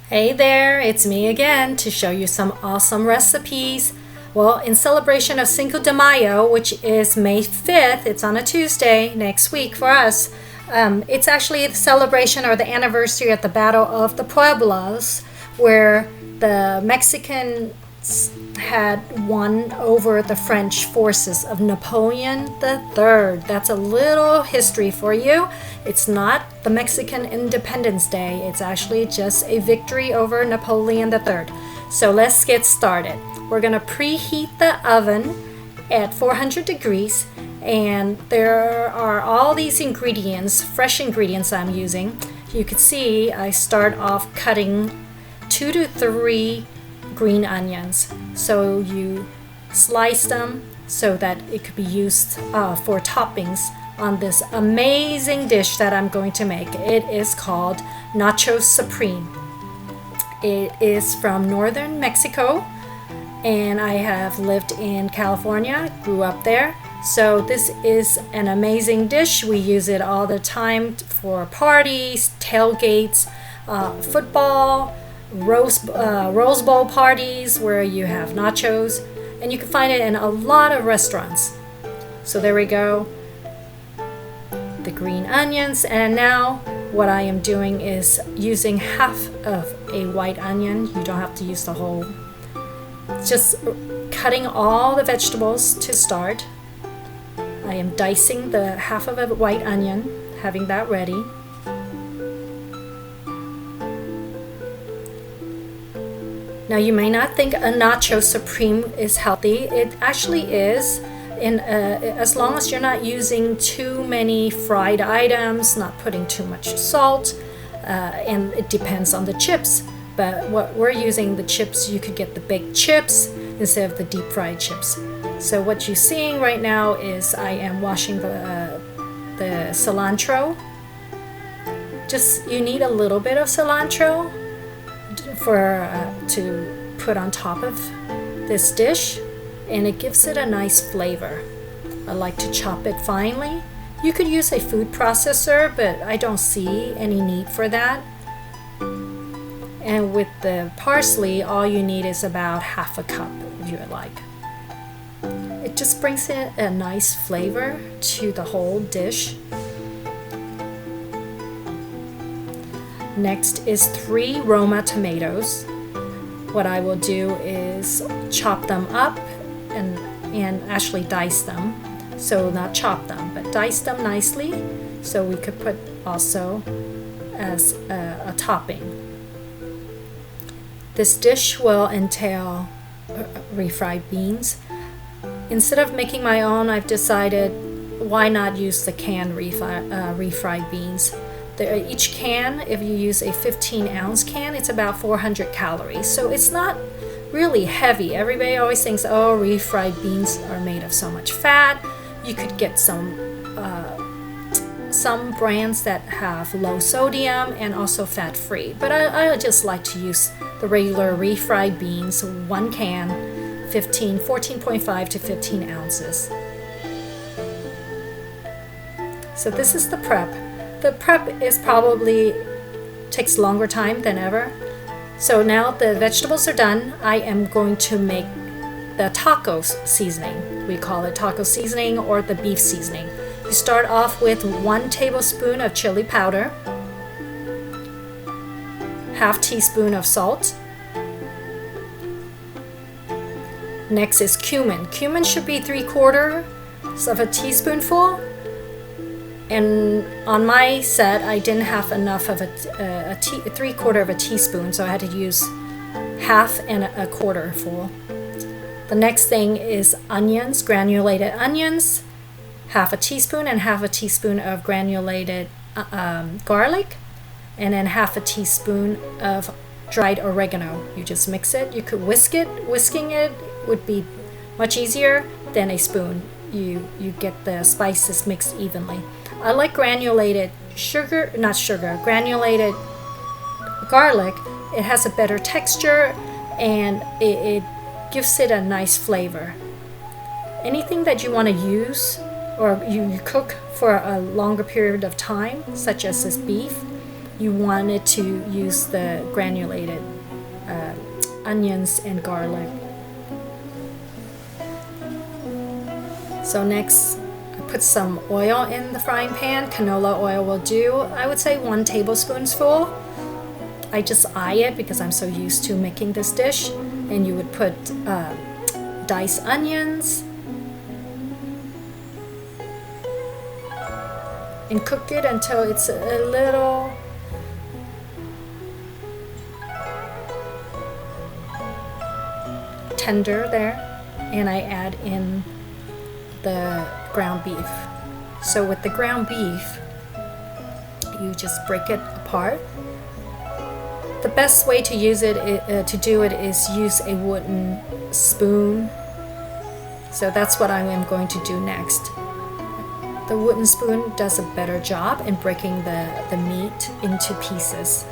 Hey there, it's me again to show you some awesome recipes. Well, in celebration of Cinco de Mayo, which is May 5th, it's on a Tuesday next week for us. It's actually the celebration or the anniversary of the Battle of the Pueblos, where the Mexicans had won over the French forces of Napoleon III. That's a little history for you. It's not the Mexican Independence Day. It's actually just a victory over Napoleon III. So let's get started. We're going to preheat the oven at 400 degrees, and there are all these ingredients, fresh ingredients I'm using. You can see I start off cutting 2 to 3 green onions. So you slice them so that it could be used for toppings on this amazing dish that I'm going to make. It is called Nacho Supreme. It is from northern Mexico, and I have lived in California, grew up there. So this is an amazing dish. We use it all the time for parties, tailgates, football, Rose Bowl parties where you have nachos, and you can find it in a lot of restaurants. So there we go, the green onions, and now what I am doing is using half of a white onion. You don't have to use the whole. Just cutting all the vegetables to start. I am dicing the half of a white onion, having that ready. Now you may not think a Nacho Supreme is healthy. It actually is, as long as you're not using too many fried items, not putting too much salt, and it depends on the chips. But what we're using, the chips, you could get the baked chips instead of the deep fried chips. So what you're seeing right now is I am washing the cilantro. Just, you need a little bit of cilantro to put on top of this dish, and it gives it a nice flavor. I like to chop it finely. You could use a food processor, but I don't see any need for that. And with the parsley, all you need is about half a cup if you would like. It just brings in a nice flavor to the whole dish. Next is 3 Roma tomatoes. What I will do is chop them up and actually dice them. So not chop them, but dice them nicely so we could put also as a topping. This dish will entail refried beans. Instead of making my own, I've decided why not use the canned refried beans. Each can, if you use a 15-ounce can, it's about 400 calories. So it's not really heavy. Everybody always thinks, oh, refried beans are made of so much fat. You could get some brands that have low sodium and also fat-free. But I just like to use the regular refried beans, 1 can, 14.5 to 15 ounces. So this is the prep. The prep is probably takes longer time than ever. So now the vegetables are done. I am going to make the taco seasoning. We call it taco seasoning or the beef seasoning. You start off with 1 tablespoon of chili powder, half teaspoon of salt. Next is cumin. Cumin should be 3/4 of a teaspoonful. And on my set, I didn't have enough of a 3/4 of a teaspoon, so I had to use half and a quarter full. The next thing is onions, granulated onions, half a teaspoon, and half a teaspoon of granulated garlic, and then half a teaspoon of dried oregano. You just mix it. You could whisk it. Whisking it would be much easier than a spoon. You get the spices mixed evenly. I like granulated granulated garlic. It has a better texture and it gives it a nice flavor. Anything that you want to use or you cook for a longer period of time, such as this beef, you wanted to use the granulated onions and garlic. So next, I put some oil in the frying pan. Canola oil will do. I would say 1 tablespoonful. I just eye it because I'm so used to making this dish. And you would put diced onions and cook it until it's a little tender there. And I add in the ground beef. So with the ground beef, you just break it apart. The best way to use it to do it is use a wooden spoon. So that's what I am going to do next. The wooden spoon does a better job in breaking the meat into pieces.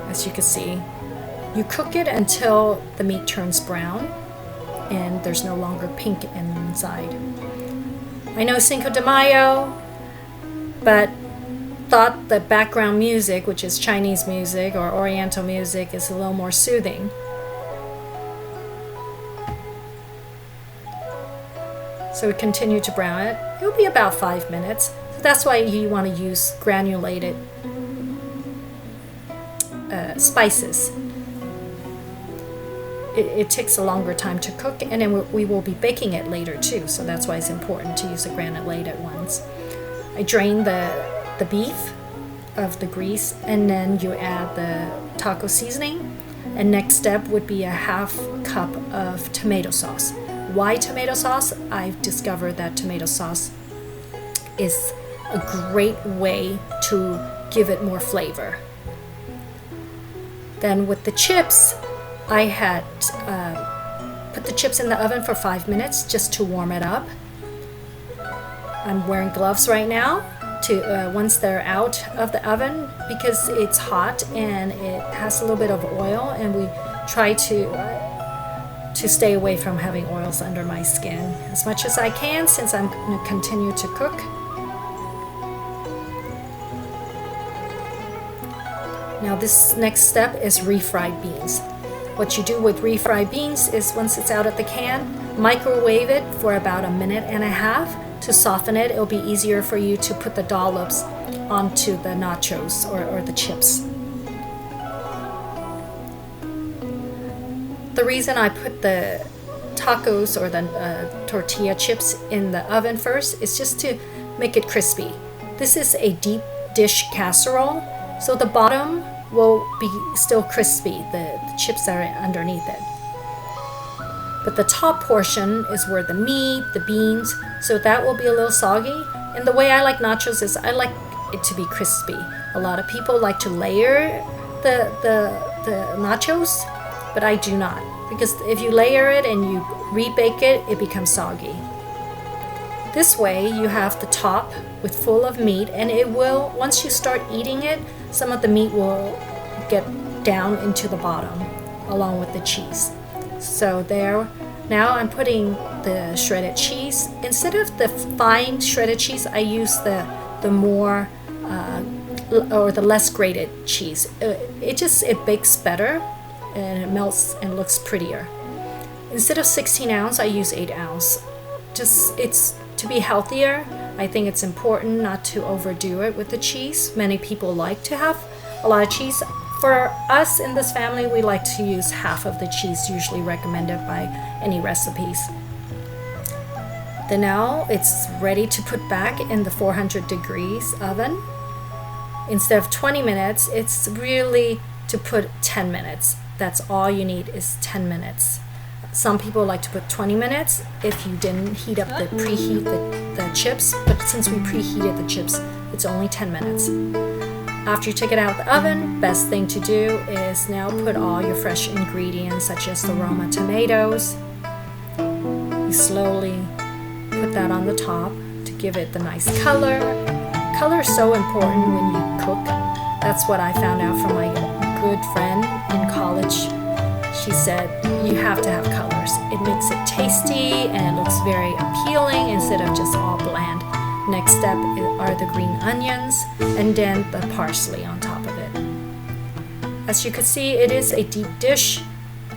As you can see, you cook it until the meat turns brown and there's no longer pink inside. I know Cinco de Mayo, but thought the background music, which is Chinese music or Oriental music, is a little more soothing. So we continue to brown it. It'll be about 5 minutes. So that's why you want to use granulated spices. It takes a longer time to cook, and then we will be baking it later too, so that's why it's important to use the granulated ones. I drain the beef of the grease, and then you add the taco seasoning, and next step would be a 1/2 cup of tomato sauce. Why tomato sauce? I've discovered that tomato sauce is a great way to give it more flavor. Then with the chips, I had put the chips in the oven for 5 minutes just to warm it up. I'm wearing gloves right now to once they're out of the oven because it's hot and it has a little bit of oil, and we try to stay away from having oils under my skin as much as I can since I'm going to continue to cook. Now this next step is refried beans. What you do with refried beans is once it's out of the can, microwave it for about 1.5 minutes to soften it. It'll be easier for you to put the dollops onto the nachos or the chips. The reason I put the tacos or the tortilla chips in the oven first is just to make it crispy. This is a deep dish casserole, so the bottom will be still crispy, the chips that are underneath it. But the top portion is where the meat, the beans, so that will be a little soggy. And the way I like nachos is I like it to be crispy. A lot of people like to layer the nachos, but I do not. Because if you layer it and you rebake it, it becomes soggy. This way you have the top with full of meat, and it will, once you start eating it, some of the meat will get down into the bottom along with the cheese. So there, now I'm putting the shredded cheese. Instead of the fine shredded cheese, I use the more or the less grated cheese. It bakes better and it melts and looks prettier. Instead of 16 ounce, I use 8 ounce. It's to be healthier. I think it's important not to overdo it with the cheese. Many people like to have a lot of cheese. For us in this family, we like to use half of the cheese, usually recommended by any recipes. Then now it's ready to put back in the 400 degrees oven. Instead of 20 minutes, it's really to put 10 minutes. That's all you need is 10 minutes. Some people like to put 20 minutes if you didn't preheat the chips, but since we preheated the chips, it's only 10 minutes. After you take it out of the oven, best thing to do is now put all your fresh ingredients such as the Roma tomatoes. You slowly put that on the top to give it the nice color. Color is so important when you cook. That's what I found out from my good friend in college. she said you have to have colors. It makes it tasty and it looks very appealing instead of just all bland. Next step are the green onions and then the parsley on top of it. As you can see, it is a deep dish,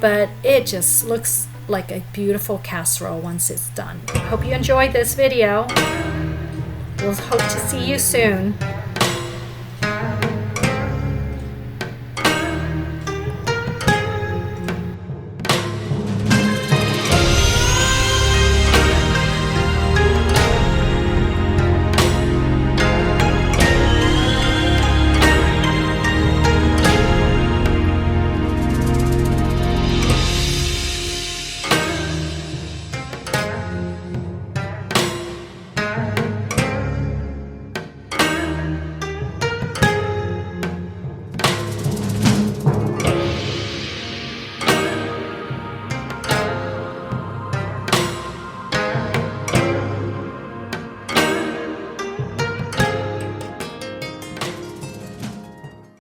but it just looks like a beautiful casserole once it's done. Hope you enjoyed this video. We'll hope to see you soon.